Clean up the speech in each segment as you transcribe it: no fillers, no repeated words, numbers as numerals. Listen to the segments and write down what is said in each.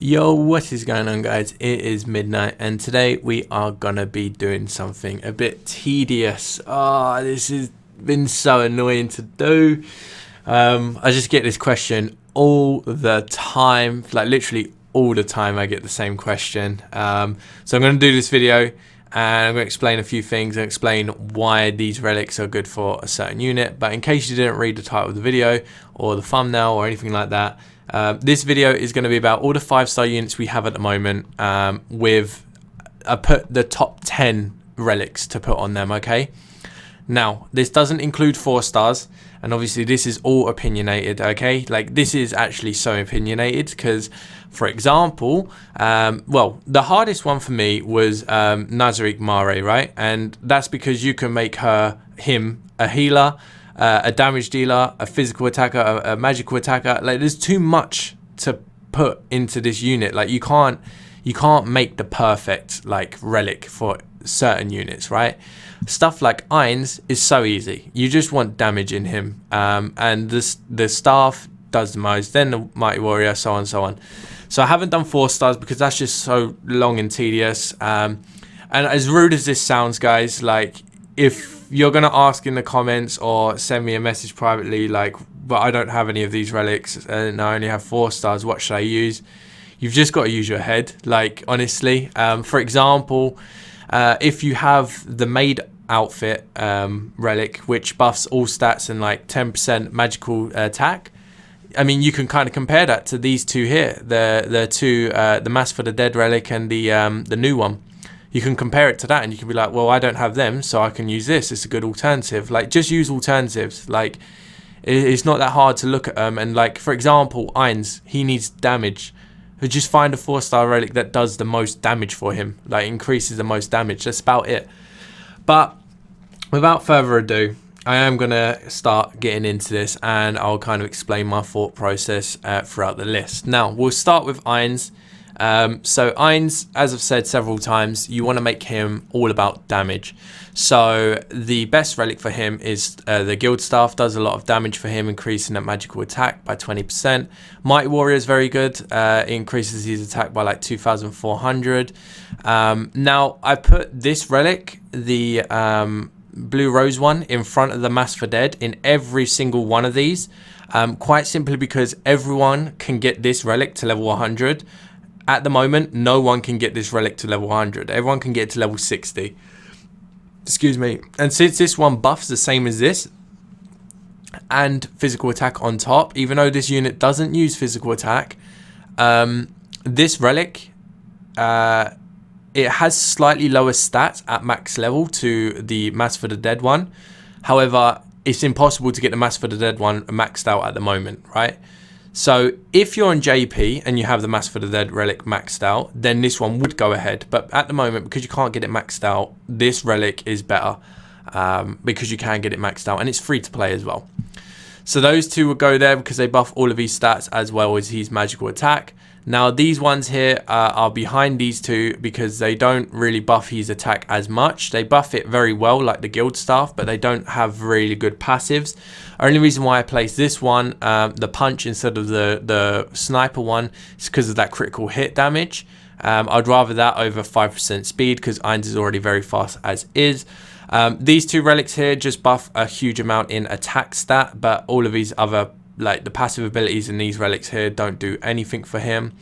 Yo, what is going on, guys? It is midnight and today we are gonna be doing something a bit tedious. This has been so annoying to do. I just get this question all the time, like literally all the time I get the same question. So I'm gonna do this video and I'm gonna explain a few things and explain why these relics are good for a certain unit. But in case you didn't read the title of the video or the thumbnail or anything like that, this video is going to be about all the 5-star units we have at the moment, with I put the top 10 relics to put on them. Okay, now this doesn't include 4 stars, and obviously this is all opinionated. Okay, like this is actually so opinionated because, for example, well, the hardest one for me was Nazem Mare, right? And that's because you can make him a healer, a damage dealer, a physical attacker, a magical attacker. Like there's too much to put into this unit. Like you can't make the perfect like relic for certain units, right? Stuff like Ainz is so easy. You just want damage in him, and the staff does the most, then the mighty warrior, so on and so on. So I haven't done 4 stars because that's just so long and tedious. And as rude as this sounds, guys, like if you're gonna ask in the comments or send me a message privately like, but I don't have any of these relics and I only have 4 stars, what should I use? You've just got to use your head, like honestly. For example, if you have the maid outfit relic, which buffs all stats and like 10% magical attack, I mean, you can kind of compare that to these two here, the Mass for the Dead relic and the new one. You can compare it to that and you can be like, well, I don't have them, so I can use this. It's a good alternative. Like, just use alternatives. Like, it's not that hard to look at them. And like, for example, Ainz, he needs damage. Just find a 4-star relic that does the most damage for him. Like, increases the most damage. That's about it. But without further ado, I am going to start getting into this and I'll kind of explain my thought process throughout the list. Now, we'll start with Ainz. So Ainz, as I've said several times, you want to make him all about damage. So the best relic for him is the guild staff. Does a lot of damage for him, increasing that magical attack by 20%. Mighty warrior is very good. It increases his attack by like 2,400. Now I put this relic, the blue rose one, in front of the Mass for Dead in every single one of these, quite simply because everyone can get this relic to level 100. At the moment, no one can get this relic to level 100. Everyone can get it to level 60. Excuse me. And since this one buffs the same as this, and physical attack on top, even though this unit doesn't use physical attack, this relic, it has slightly lower stats at max level to the Mass for the Dead one. However, it's impossible to get the Mass for the Dead one maxed out at the moment, right? So if you're on JP and you have the Mass for the Dead relic maxed out, then this one would go ahead. But at the moment, because you can't get it maxed out, this relic is better, because you can get it maxed out and it's free to play as well. So those two will go there because they buff all of his stats as well as his magical attack. Now these ones here are behind these two because they don't really buff his attack as much. They buff it very well like the guild staff, but they don't have really good passives. Only reason why I placed this one, the punch, instead of the sniper one, is because of that critical hit damage. I'd rather that over 5% speed because Ainz is already very fast as is. These two relics here just buff a huge amount in attack stat, but all of these other, like the passive abilities in these relics here, don't do anything for him.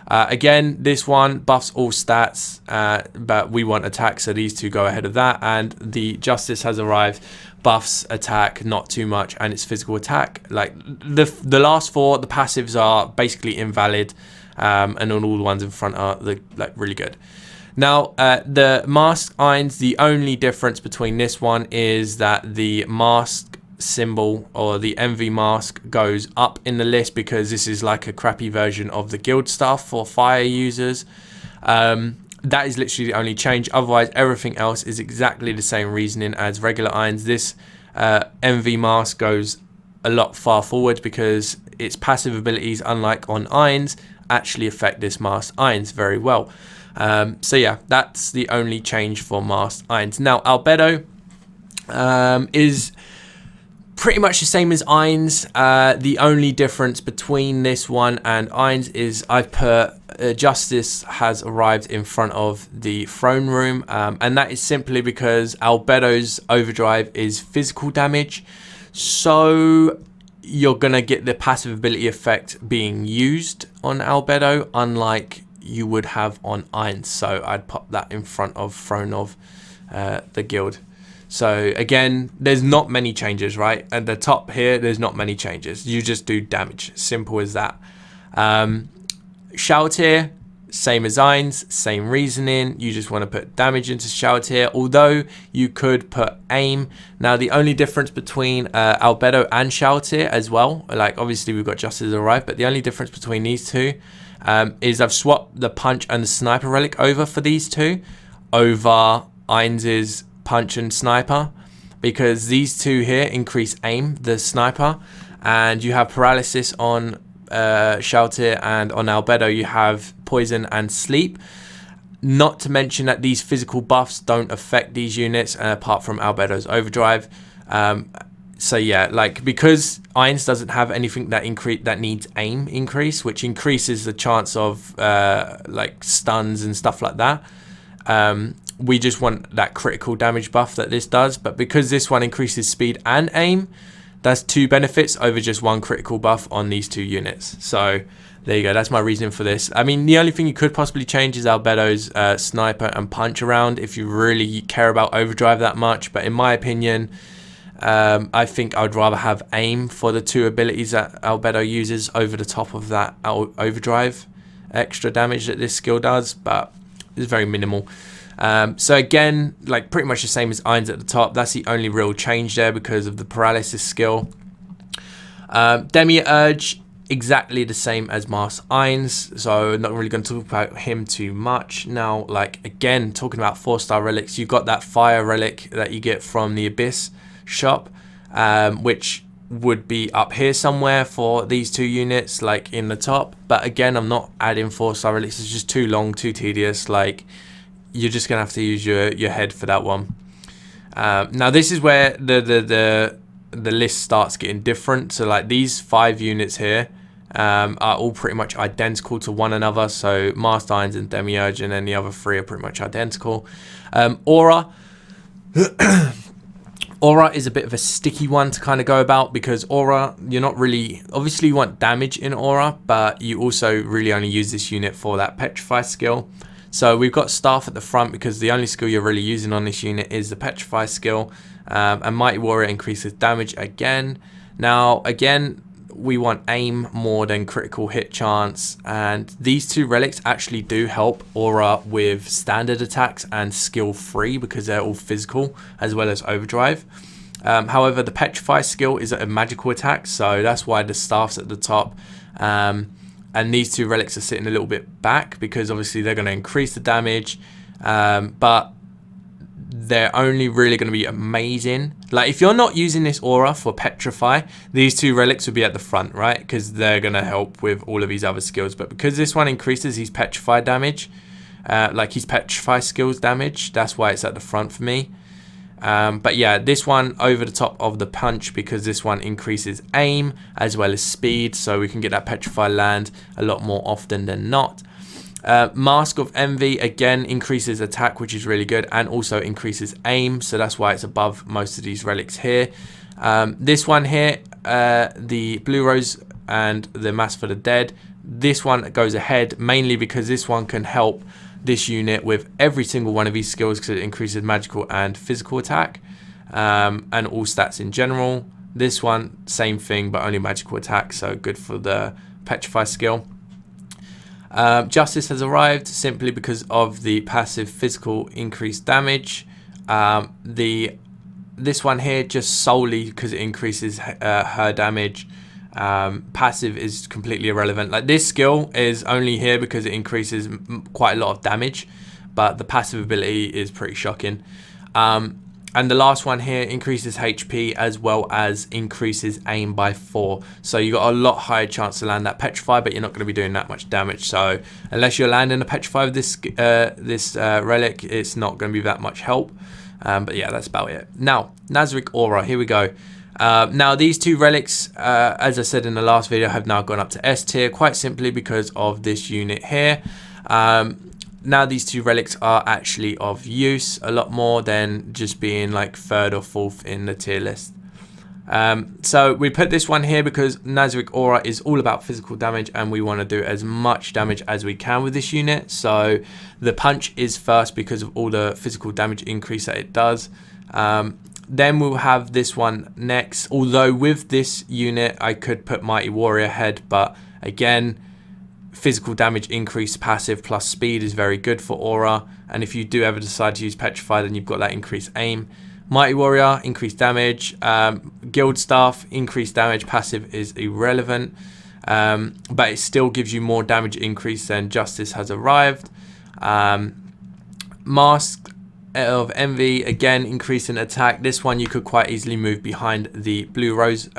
Again, this one buffs all stats, but we want attack, so these two go ahead of that. And the Justice has arrived, buffs attack not too much, and it's physical attack. Like the last 4, the passives are basically invalid, and all the ones in front are like really good. Now the mask Ainz, the only difference between this one is that the mask symbol or the MV mask goes up in the list because this is like a crappy version of the guild stuff for fire users. That is literally the only change. Otherwise, everything else is exactly the same reasoning as regular Ainz. This MV mask goes a lot far forward because its passive abilities, unlike on Ainz, actually affect this mask Ainz very well. So yeah, that's the only change for mask Ainz. Now Albedo is Pretty much the same as Ainz. The only difference between this one and Ainz is I've put Justice has arrived in front of the throne room, and that is simply because Albedo's overdrive is physical damage, so you're gonna get the passive ability effect being used on Albedo, unlike you would have on Ainz. So I'd pop that in front of throne of the guild. So again, there's not many changes, right? At the top here, there's not many changes. You just do damage, simple as that. Shalltear, same as Ainz, same reasoning. You just want to put damage into Shalltear, although you could put aim. Now, the only difference between Albedo and Shalltear as well, like obviously we've got Justice arrived, but the only difference between these two is I've swapped the punch and the sniper relic over for these two, over Ainz's punch and sniper, because these two here increase aim, the sniper, and you have paralysis on Shalltear, and on Albedo you have poison and sleep. Not to mention that these physical buffs don't affect these units apart from Albedo's overdrive. So yeah, like because Ainz doesn't have anything that needs aim increase, which increases the chance of like stuns and stuff like that. We just want that critical damage buff that this does, but because this one increases speed and aim, that's two benefits over just one critical buff on these two units. So there you go, that's my reasoning for this. I mean, the only thing you could possibly change is Albedo's sniper and punch around if you really care about overdrive that much, but in my opinion, I think I would rather have aim for the two abilities that Albedo uses over the top of that overdrive extra damage that this skill does, but it's very minimal. So again, like pretty much the same as Ainz at the top. That's the only real change there because of the paralysis skill. Demiurge, exactly the same as Master Ainz, so not really going to talk about him too much. Now, like again, talking about 4-star relics, you've got that fire relic that you get from the Abyss shop, which would be up here somewhere for these two units, like in the top. But again, I'm not adding 4-star relics. It's just too long, too tedious. Like, you're just gonna have to use your head for that one. Now this is where the list starts getting different. So like these 5 units here are all pretty much identical to one another. So Master Ainz and Demiurge, and then the other 3 are pretty much identical. Aura. Aura is a bit of a sticky one to kind of go about, because Aura, you're not really, obviously you want damage in Aura, but you also really only use this unit for that Petrify skill. So we've got Staff at the front because the only skill you're really using on this unit is the Petrify skill. And Mighty Warrior increases damage again. Now, again, we want aim more than critical hit chance. And these two relics actually do help Aura with standard attacks and skill 3 because they're all physical as well as overdrive. However, the Petrify skill is a magical attack, so that's why the Staff's at the top. And these two relics are sitting a little bit back because obviously they're going to increase the damage, but they're only really going to be amazing. Like if you're not using this Aura for Petrify, these two relics would be at the front, right? Because they're going to help with all of these other skills. But because this one increases his Petrify damage, like his Petrify skills damage, that's why it's at the front for me. But yeah, this one over the top of the punch because this one increases aim as well as speed, so we can get that Petrify land a lot more often than not. Mask of Envy again increases attack, which is really good, and also increases aim, so that's why it's above most of these relics here. This one here, the Blue Rose and the Mass for the Dead, this one goes ahead mainly because this one can help this unit with every single one of these skills because it increases magical and physical attack, and all stats in general. This one, same thing, but only magical attack, so good for the Petrify skill. Justice has arrived simply because of the passive physical increased damage. This one here just solely because it increases her damage. Passive is completely irrelevant. Like this skill is only here because it increases quite a lot of damage, but the passive ability is pretty shocking. And the last one here increases HP as well as increases aim by 4. So you got a lot higher chance to land that Petrify, but you're not going to be doing that much damage. So unless you're landing a Petrify with this relic, it's not going to be that much help. But yeah, that's about it. Now, Nazarick Aura, here we go. Now these two relics, as I said in the last video, have now gone up to S tier, quite simply because of this unit here. Now these two relics are actually of use a lot more than just being like 3rd or 4th in the tier list. So we put this one here because Nazem Mare is all about physical damage, and we want to do as much damage as we can with this unit. So the punch is first because of all the physical damage increase that it does. Then we'll have this one next, although with this unit I could put Mighty Warrior ahead, but again, physical damage increase passive plus speed is very good for Aura, and if you do ever decide to use Petrify, then you've got that increased aim. Mighty Warrior, increased damage. Guild Staff, increased damage, passive is irrelevant, but it still gives you more damage increase than Justice has arrived. Mask of Envy, again increasing attack. This one you could quite easily move behind the Blue Rose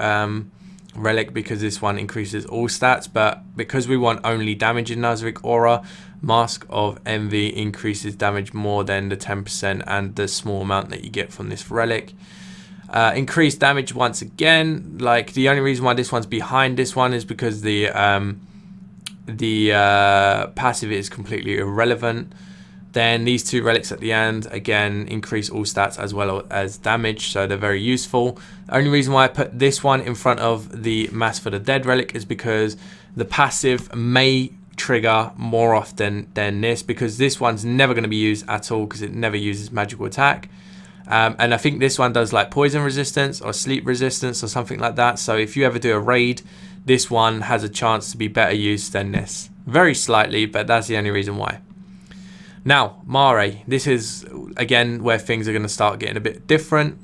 relic because this one increases all stats, but because we want only damage in Nazem Mare, Mask of Envy increases damage more than the 10% and the small amount that you get from this relic. Increased damage once again. Like, the only reason why this one's behind this one is because the passive is completely irrelevant. Then these two relics at the end, again, increase all stats as well as damage, so they're very useful. The only reason why I put this one in front of the Mass for the Dead relic is because the passive may trigger more often than this, because this one's never going to be used at all because it never uses magical attack. And I think this one does like poison resistance or sleep resistance or something like that. So if you ever do a raid, this one has a chance to be better used than this. Very slightly, but that's the only reason why. Now, Mare, this is, again, where things are going to start getting a bit different.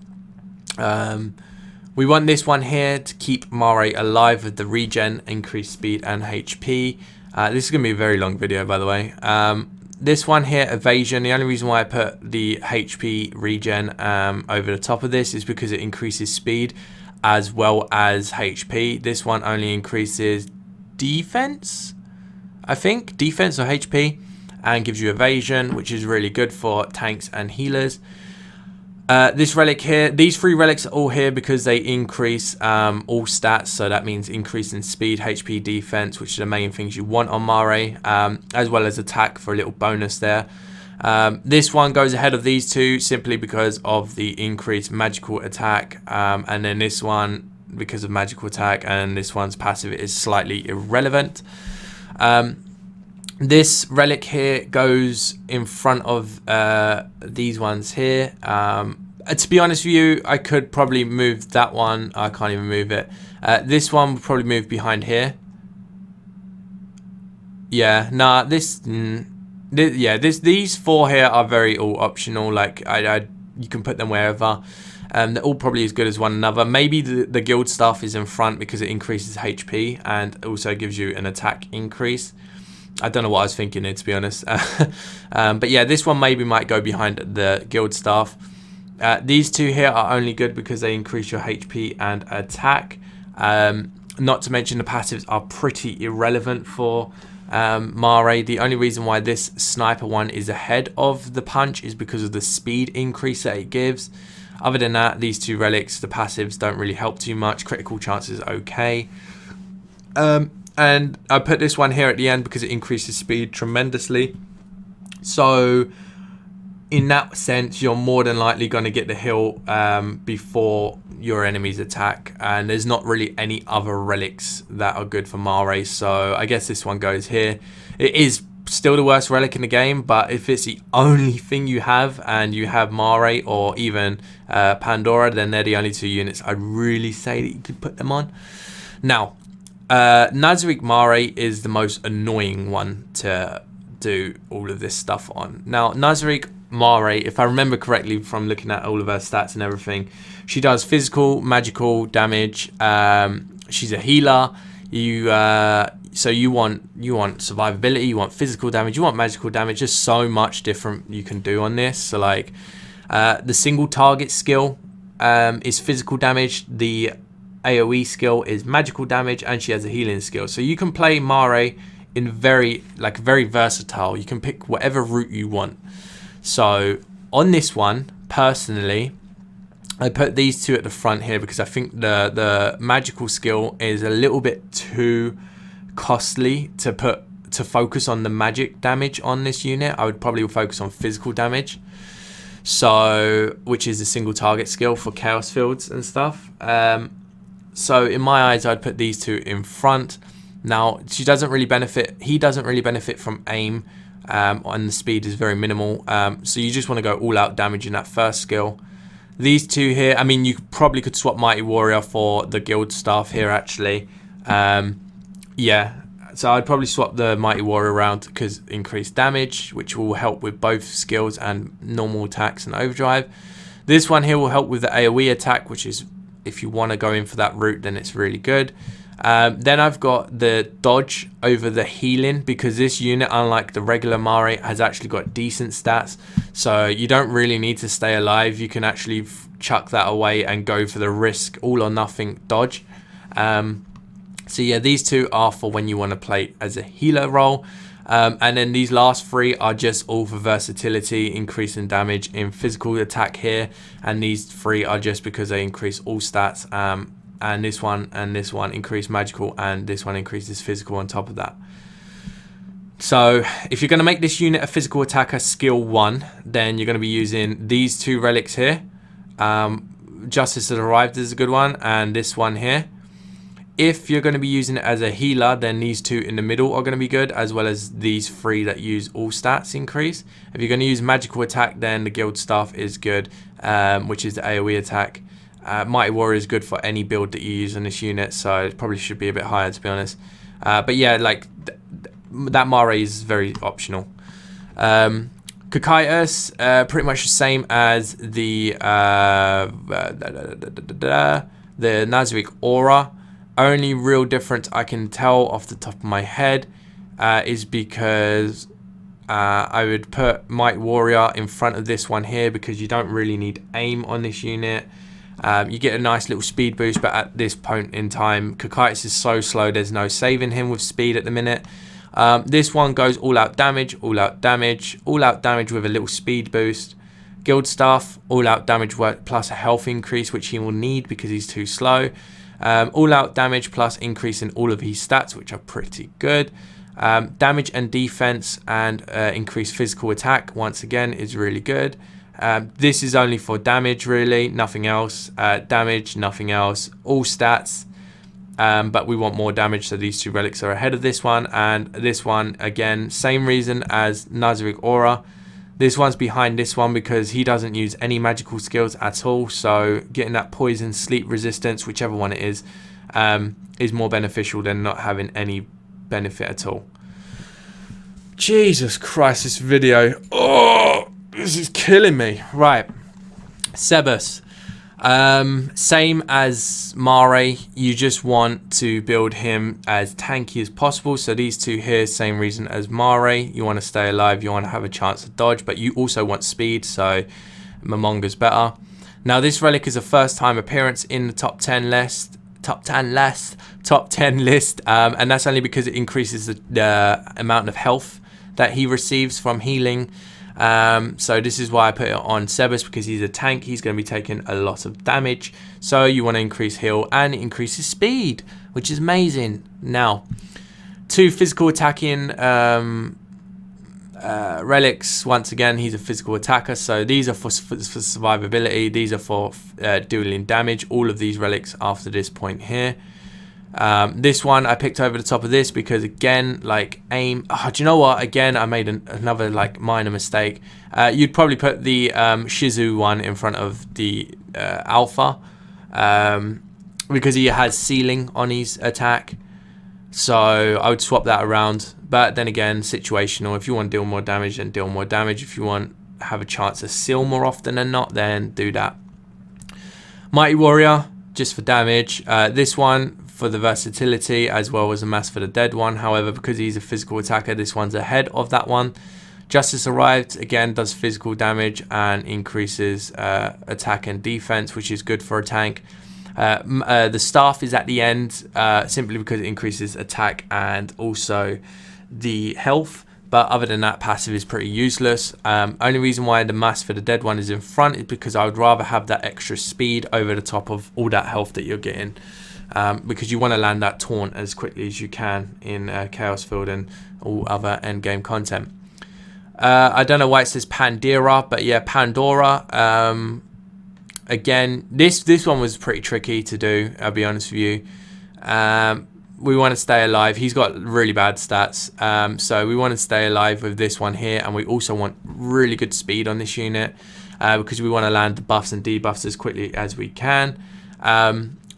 We want this one here to keep Mare alive with the regen, increased speed and HP. This is going to be a very long video, by the way. This one here, evasion, the only reason why I put the HP regen over the top of this is because it increases speed as well as HP. This one only increases defense, I think, defense or HP, and gives you evasion, which is really good for tanks and healers. This relic here, these three relics are all here because they increase all stats, so that means increase in speed, HP, defense, which are the main things you want on Mare, as well as attack for a little bonus there. This one goes ahead of these two simply because of the increased magical attack, and then this one because of magical attack, and this one's passive is slightly irrelevant. This relic here goes in front of these ones here. To be honest with you, I could probably move that one. I can't even move it. This one would probably move behind here. Yeah, nah, these four here are very all optional. Like, you can put them wherever. They're all probably as good as one another. Maybe the guild staff is in front because it increases HP and also gives you an attack increase. I don't know what I was thinking here, to be honest. But yeah, this one maybe might go behind the guild staff. These two here are only good because they increase your HP and attack. Not to mention the passives are pretty irrelevant for Mare. The only reason why this sniper one is ahead of the punch is because of the speed increase that it gives. Other than that, these two relics, the passives don't really help too much. Critical chances okay. And I put this one here at the end because it increases speed tremendously. So in that sense, you're more than likely going to get the heal before your enemies attack. And there's not really any other relics that are good for Mare. So I guess this one goes here. It is still the worst relic in the game, but if it's the only thing you have and you have Mare or even Pandora, then they're the only two units I'd really say that you could put them on. Now, Nazem Mare is the most annoying one to do all of this stuff on. Now, Nazem Mare, if I remember correctly from looking at all of her stats and everything, she does physical, magical damage. She's a healer. So you want survivability, you want physical damage, you want magical damage. Just so much different you can do on this. So like the single target skill is physical damage. The AoE skill is magical damage, and she has a healing skill. So you can play Mare in very versatile. You can pick whatever route you want. So on this one, personally, I put these two at the front here because I think the magical skill is a little bit too costly to focus on the magic damage on this unit. I would probably focus on physical damage, so which is a single target skill for chaos fields and stuff. So in my eyes, I'd put these two in front. Now he doesn't really benefit from aim, and the speed is very minimal. So you just want to go all out damage in that first skill. These two here, I mean, you probably could swap Mighty Warrior for the guild staff here actually. Yeah, so I'd probably swap the Mighty Warrior around because increased damage, which will help with both skills and normal attacks and overdrive. This one here will help with the AoE attack, which is, if you want to go in for that route, then it's really good. Then I've got the dodge over the healing, because this unit, unlike the regular Mare, has actually got decent stats. So you don't really need to stay alive. You can actually chuck that away and go for the risk all or nothing dodge. So yeah, these two are for when you want to play as a healer role. And then these last three are just all for versatility, increasing damage in physical attack here. And these three are just because they increase all stats. And this one increase magical, and this one increases physical on top of that. So if you're going to make this unit a physical attacker skill 1, then you're going to be using these two relics here. Justice has Arrived is a good one, and this one here. If you're going to be using it as a healer, then these two in the middle are going to be good, as well as these three that use all stats increase. If you're going to use magical attack, then the guild staff is good, which is the AoE attack. Mighty Warrior is good for any build that you use on this unit, so it probably should be a bit higher, to be honest. But yeah, like that Mare is very optional. Cocytus, pretty much the same as the Nazem Mare. Only real difference I can tell off the top of my head is because I would put Mighty Warrior in front of this one here, because you don't really need aim on this unit. You get a nice little speed boost, but at this point in time, Cocytus is so slow, there's no saving him with speed at the minute. This one goes all out damage, all out damage, all out damage with a little speed boost. Guild staff, all out damage plus a health increase, which he will need because he's too slow. All out damage plus increase in all of his stats, which are pretty good. Damage and defense and increased physical attack, once again, is really good. This is only for damage, really, nothing else. Damage, nothing else, all stats. But we want more damage, so these two relics are ahead of this one. And this one, again, same reason as Nazem Mare. This one's behind this one because he doesn't use any magical skills at all. So getting that poison, sleep resistance, whichever one it is more beneficial than not having any benefit at all. Jesus Christ, this video. Oh, this is killing me. Right. Sebas. Same as Mare, you just want to build him as tanky as possible. So these two here, same reason as Mare. You want to stay alive, you want to have a chance to dodge, but you also want speed, so Momonga's better. Now this relic is a first time appearance in the top 10 list, and that's only because it increases the amount of health that he receives from healing. So this is why I put it on Sebas, because he's a tank. He's going to be taking a lot of damage. So you want to increase heal and increase his speed, which is amazing. Now, two physical attacking relics. Once again, he's a physical attacker. So these are for survivability. These are for dealing damage. All of these relics after this point here. This one I picked over the top of this because, again, like aim. Oh, do you know what? Again, I made another like minor mistake. You'd probably put the Shizu one in front of the Alpha because he has ceiling on his attack. So I would swap that around. But then again, situational. If you want to deal more damage, then deal more damage. If you want to have a chance to seal more often than not, then do that. Mighty Warrior, just for damage. This one for the versatility, as well as a mass for the dead one. However, because he's a physical attacker, this one's ahead of that one. Justice Arrived, again, does physical damage and increases attack and defense, which is good for a tank. The staff is at the end simply because it increases attack and also the health. But other than that, passive is pretty useless. Only reason why the mass for the dead one is in front is because I would rather have that extra speed over the top of all that health that you're getting. Because you want to land that taunt as quickly as you can in Chaos Field and all other endgame content. I don't know why it says Pandora, but yeah, Pandora. Again, this one was pretty tricky to do, I'll be honest with you. We want to stay alive. He's got really bad stats, so we want to stay alive with this one here, and we also want really good speed on this unit because we want to land the buffs and debuffs as quickly as we can.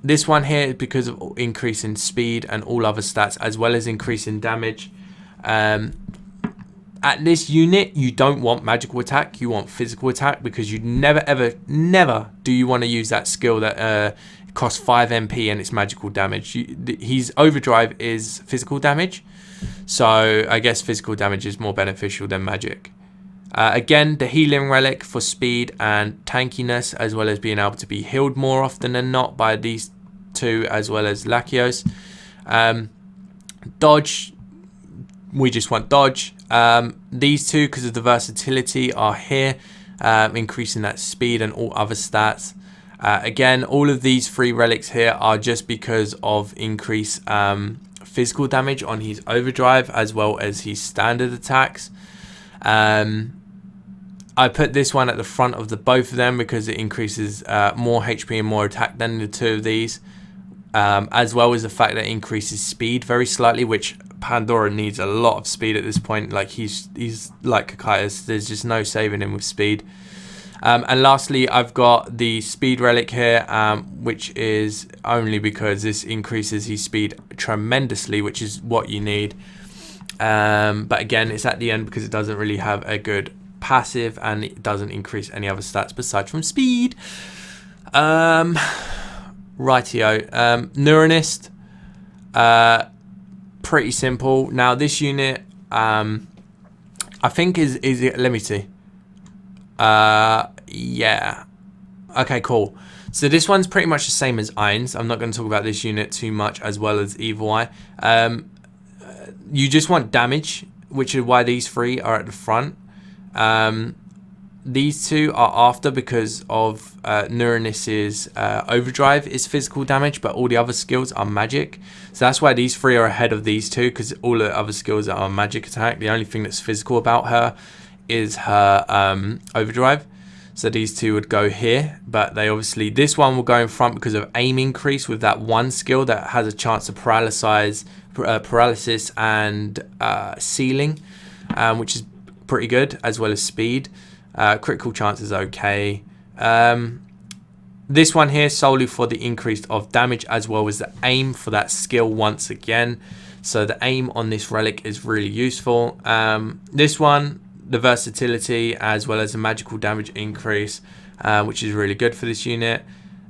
This one here is because of increase in speed and all other stats, as well as increase in damage. At this unit, you don't want magical attack, you want physical attack, because you never, ever, never do you want to use that skill that costs 5 MP and it's magical damage. His overdrive is physical damage, so I guess physical damage is more beneficial than magic. Again, the healing relic for speed and tankiness, as well as being able to be healed more often than not by these two, as well as Lakyus. Dodge, we just want dodge. These two, because of the versatility, are here, increasing that speed and all other stats. Again, all of these 3 relics here are just because of increased physical damage on his overdrive, as well as his standard attacks. I put this one at the front of both of them because it increases more HP and more attack than the 2 of these, as well as the fact that it increases speed very slightly, which Pandora needs a lot of speed at this point. Like he's like Cocytus, there's just no saving him with speed. And lastly, I've got the speed relic here, which is only because this increases his speed tremendously, which is what you need. But again, it's at the end because it doesn't really have a good passive, and it doesn't increase any other stats besides from speed. Rightio. Neuronist, pretty simple. Now this unit, I think is it, let me see. Yeah. Okay, cool. So this one's pretty much the same as Ainz. I'm not going to talk about this unit too much, as well as Evil Eye. You just want damage, which is why these 3 are at the front. These 2 are after because of Neuronis's overdrive is physical damage, but all the other skills are magic. So that's why these 3 are ahead of these 2, because all the other skills are magic attack. The only thing that's physical about her is her overdrive. So these 2 would go here, but they obviously, this one will go in front because of aim increase with that one skill that has a chance to paralysis and sealing, which is pretty good, as well as speed. Critical chance is okay. This one here solely for the increase of damage, as well as the aim for that skill once again. So the aim on this relic is really useful. This one, the versatility, as well as the magical damage increase, which is really good for this unit.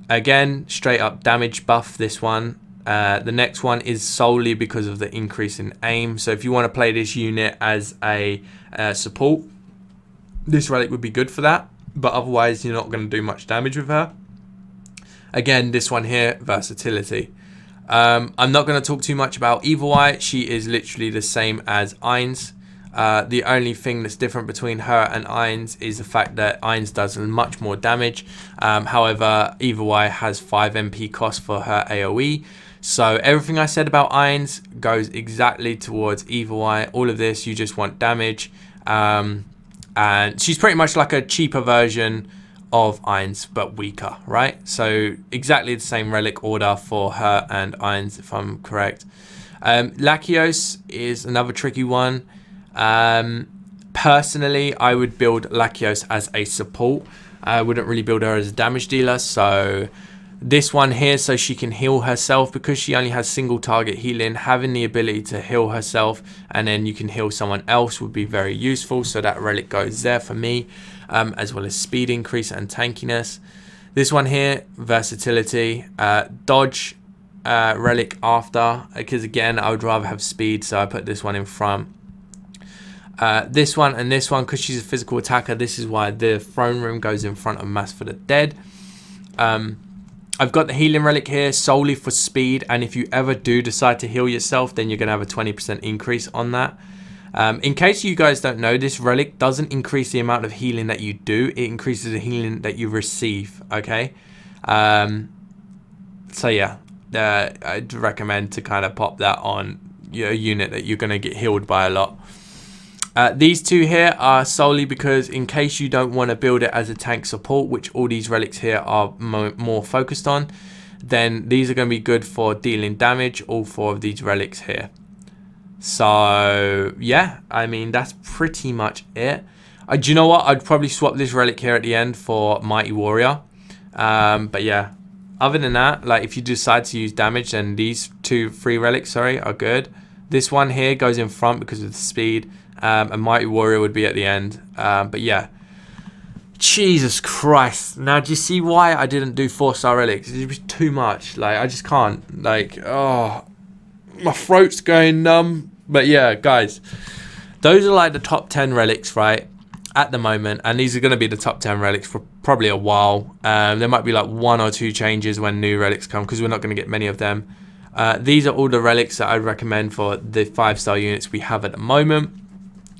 Again, straight up damage buff, this one. The next one is solely because of the increase in aim. So if you want to play this unit as a support, this relic would be good for that, but otherwise you're not going to do much damage with her. Again, this one here, versatility. I'm not going to talk too much about Evil Eye. She is literally the same as Ainz. The only thing that's different between her and Ainz is the fact that Ainz does much more damage. However, Evil Eye has 5 MP cost for her AoE. So everything I said about Ainz goes exactly towards Evil Eye. All of this, you just want damage. And she's pretty much like a cheaper version of Ainz, but weaker, right? So exactly the same relic order for her and Ainz, if I'm correct. Lakyus is another tricky one. Personally, I would build Lakyus as a support. I wouldn't really build her as a damage dealer. So this one here, so she can heal herself, because she only has single target healing. Having the ability to heal herself and then you can heal someone else would be very useful. So that relic goes there for me, as well as speed increase and tankiness. This one here, versatility, dodge relic after, because again I would rather have speed, so I put this one in front. This one and this one, because she's a physical attacker, this is why the throne room goes in front of Mass for the Dead. I've got the healing relic here solely for speed, and if you ever do decide to heal yourself, then you're going to have a 20% increase on that. In case you guys don't know, this relic doesn't increase the amount of healing that you do. It increases the healing that you receive, okay? So yeah, I'd recommend to kind of pop that on your unit that you're going to get healed by a lot. These two here are solely because in case you don't want to build it as a tank support, which all these relics here are more focused on, then these are going to be good for dealing damage, all 4 of these relics here. So yeah, I mean, that's pretty much it. Do you know what? I'd probably swap this relic here at the end for Mighty Warrior. But yeah, other than that, like if you decide to use damage, then these 3 relics, sorry, are good. This one here goes in front because of the speed. And Mighty Warrior would be at the end. But yeah, Jesus Christ. Now, do you see why I didn't do 4-star relics? It was too much. Like, I just can't. Like, oh, my throat's going numb. But yeah, guys, those are like the top 10 relics, right, at the moment. And these are going to be the top 10 relics for probably a while. There might be like 1 or 2 changes when new relics come, because we're not going to get many of them. These are all the relics that I'd recommend for the 5-star units we have at the moment.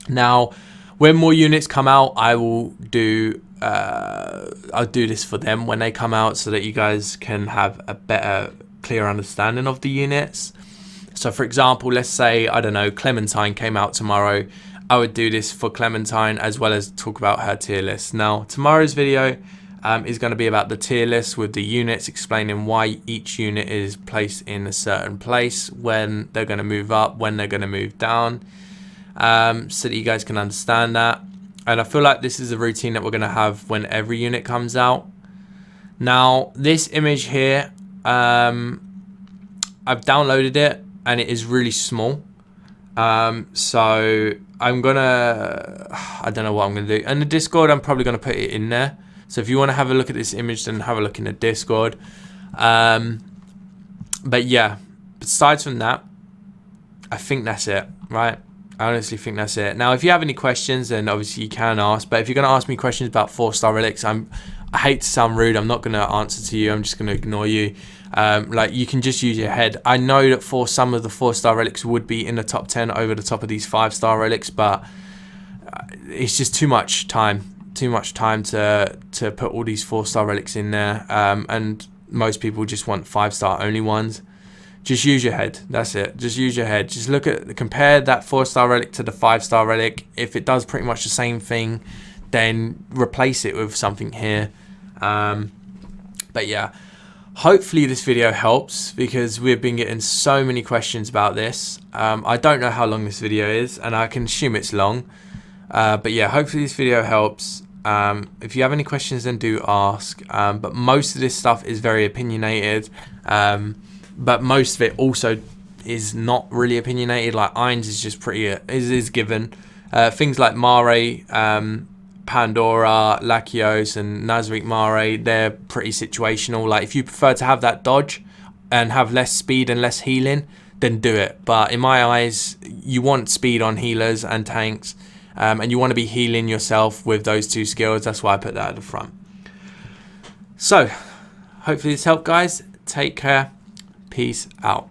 Now, when more units come out, I'll do this for them when they come out, so that you guys can have a better, clear understanding of the units. So for example, let's say, I don't know, Clementine came out tomorrow. I would do this for Clementine as well as talk about her tier list. Now, tomorrow's video is going to be about the tier list with the units, explaining why each unit is placed in a certain place, when they're going to move up, when they're going to move down, so that you guys can understand that. And I feel like this is a routine that we're going to have when every unit comes out. Now, this image here, I've downloaded it and it is really small. So I'm gonna, I don't know what I'm gonna do. In the Discord, I'm probably gonna put it in there. So if you want to have a look at this image, then have a look in the Discord. But yeah, besides from that, I think that's it, right? I honestly think that's it. Now, if you have any questions, then obviously you can ask. But if you're going to ask me questions about 4-star relics, I hate to sound rude. I'm not going to answer to you. I'm just going to ignore you. Like, you can just use your head. I know that for some of the 4-star relics would be in the top 10 over the top of these 5-star relics, but it's just too much time. Too much time to put all these 4-star relics in there. And most people just want 5-star only ones. Just use your head. That's it. Just use your head. Just compare that 4-star relic to the 5-star relic. If it does pretty much the same thing, then replace it with something here. But yeah, hopefully this video helps, because we've been getting so many questions about this. I don't know how long this video is, and I can assume it's long. But yeah, hopefully this video helps. If you have any questions, then do ask. But most of this stuff is very opinionated. But most of it also is not really opinionated. Like Ainz is just pretty, is given. Things like Mare, Pandora, Lakyus, and Nazem Mare, they're pretty situational. Like if you prefer to have that dodge and have less speed and less healing, then do it. But in my eyes, you want speed on healers and tanks, and you want to be healing yourself with those 2 skills. That's why I put that at the front. So hopefully this helped, guys. Take care. Peace out.